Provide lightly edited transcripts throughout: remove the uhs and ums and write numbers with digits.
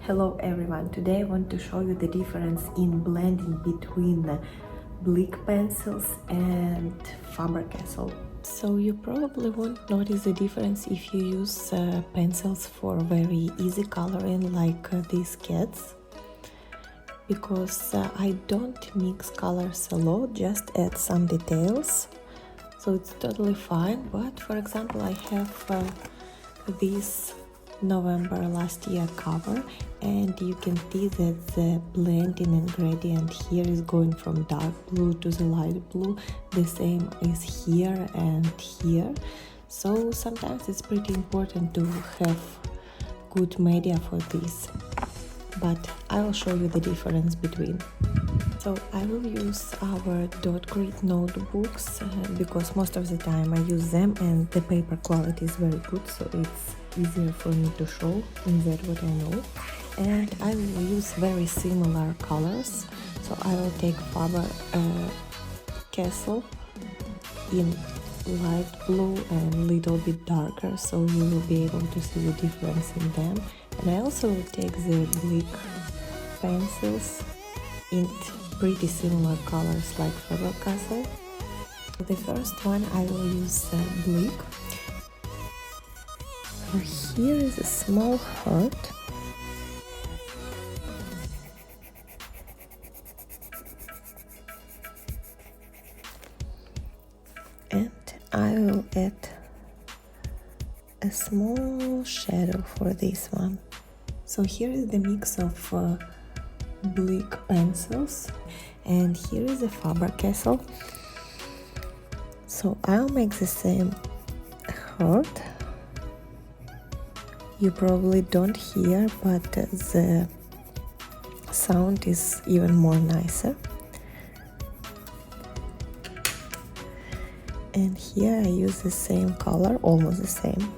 Hello everyone, today I want to show you the difference in blending between the BLICK pencils and Faber-Castell. So you probably won't notice the difference if you use pencils for very easy coloring like these cats, because I don't mix colors a lot, just add some details, so it's totally fine. But for example, I have this November last year cover, and you can see that the blending and gradient here is going from dark blue to the light blue. The same is here and here, so sometimes it's pretty important to have good media for this, but I will show you the difference between. So I will use our dot grid notebooks because most of the time I use them and the paper quality is very good, so it's easier for me to show in that what I know. And I will use very similar colors, so I will take Faber-Castell in light blue and little bit darker, so you will be able to see the difference in them. And I also will take the BLICK pencils in pretty similar colors like Faber-Castell. The first one I will use BLICK. Here is a small heart. And I will add a small shadow for this one. So here is the mix of BLICK pencils, and here is a Faber-Castell. So I'll make the same heart. You probably don't hear, but the sound is even more nicer. And here I use the same color, almost the same.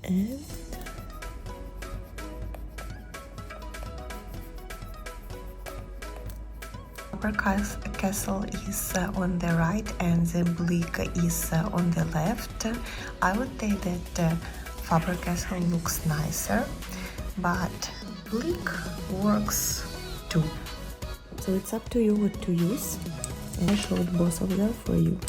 And Faber-Castell is on the right and the BLICK is on the left. I would say that Faber-Castell looks nicer, but BLICK works too. So it's up to you what to use, and I showed both of them for you.